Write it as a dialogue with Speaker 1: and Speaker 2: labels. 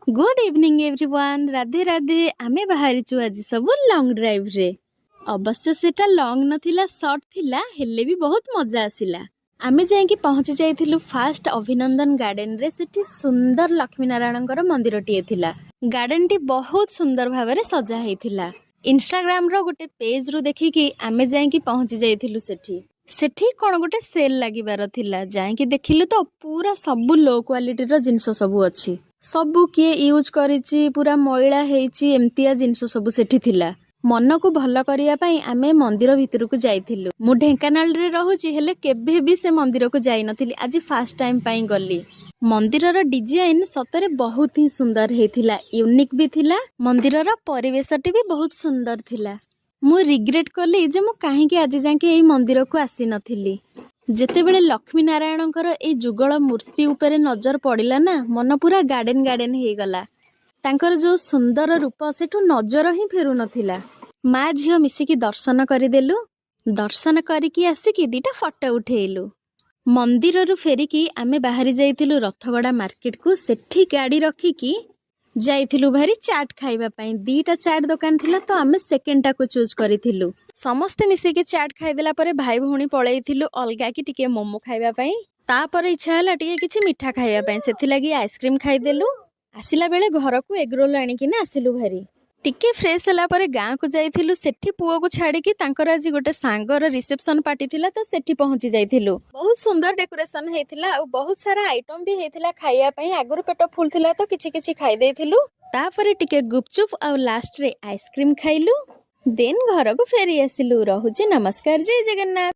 Speaker 1: Good evening everyone. Radhe Radhe. आमे बाहरिचु आज सब लॉन्ग ड्राइव रे। अवश्य सेटा लॉन्ग नथिला, शॉर्ट थिला, हेले भी बहुत मजा आसिला। आमे जाइकी पहुंची जाइथिलु फास्ट अभिनंदन गार्डन रे। सेठी सुंदर लक्ष्मी नारायणଙ୍କର मंदिरटिए थिला। गार्डन टी बहुत सुंदर भाबरे सजा हेथिला। इंस्टाग्राम रो गोटे पेज रु देखिकी आमे जाइकी पहुंची जाइथिलु सेठी। सेठी कोन गोटे सेल लागिबार थिला। जाइकी देखिलु तो पूरा सब लो क्वालिटी रो जिंस सब अछि। सबु किए यूज करिछि, पूरा मैला हेइछि, एमतिया जिंस सब सेठी थिला। मन को भल करिया पई आमे मंदिर भितर को जाइथिलु। मु ढेंकानाल रे रहूछि, हेले केबे भी से मंदिर को जाई नथिली। आज फर्स्ट टाइम पई गली। मंदिरर डिजाइन सतरे बहुत ही सुंदर हेथिला, यूनिक भी थिला। मंदिरर परिवेशटी भी बहुत सुंदर थिला। मु रिग्रेट कली जे मु काहे के आज जाके एई मंदिर को आसी नथिली। जेतेबेले लक्ष्मी नारायणଙ୍କର ए जुगल मूर्ति उपरे नजर पड़िला ना, मन पूरा गार्डन गार्डन हे गला। तांकर जो सुंदर रूप सेठू नजर ही फेरु नथिला। माँ झियो मिसिकी दर्शन करिदेलु। दर्शन करिकी आसिकी दीटा फोटो उठेइलु। मंदिर रु फेरिकी आमे बाहरी जाइथिलु रथगड़ा मार्केट को। सेठी गाड़ी रखिकी जाइथिलु भारी चाट खाइबा पई। दीटा चाट दुकान थिला तो आमे सेकेंडटा को चूज करिथिलु। समस्ते मिसिकी चाट खाइदेला परे भाई भौणी पळेइथिलु अलगा कि टिके मोमो खाइबा पई। तापर इच्छा हला टिके किछि मिठा खाइबा पई। सेथि लागि आइसक्रीम खाइदेलु। आसिला बेले घर को एग रोल आनिकी ना आसिलु भारी। टिके फ्रेश होला परे गाँ को जाइथिलु। सेठी पुओ को छाड़ीकी तांकर आज गोटे सांगर रिसेप्शन पार्टी थिला तो सेठी पहुंची जाइथिलु। बहुत सुंदर डेकोरेशन हेथिला और बहुत सारा आइटम भी हेथिला खाइया पई। आगुरु पेट फुल थिला तो किछि किछि खाइ देइथिलु। तापरे टिके गुपचुप और लास्ट रे आइसक्रीम खाइलु। देन घर को फेरी आसिलु। रहुछि नमस्कार, जय जगन्नाथ।